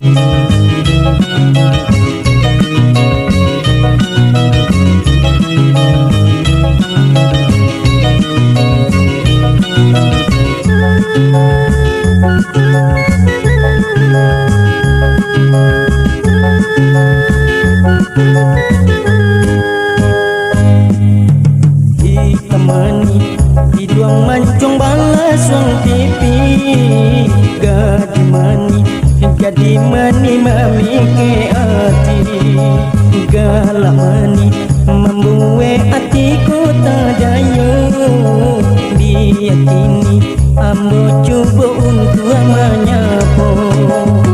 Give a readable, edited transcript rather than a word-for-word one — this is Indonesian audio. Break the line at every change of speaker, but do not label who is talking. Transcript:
Ditemani hiduang mancung balas wang pipi, gadi mani memike hati, galak mani membuat hatiku tak daya. Biar kini ambo cuba untuk menyapa.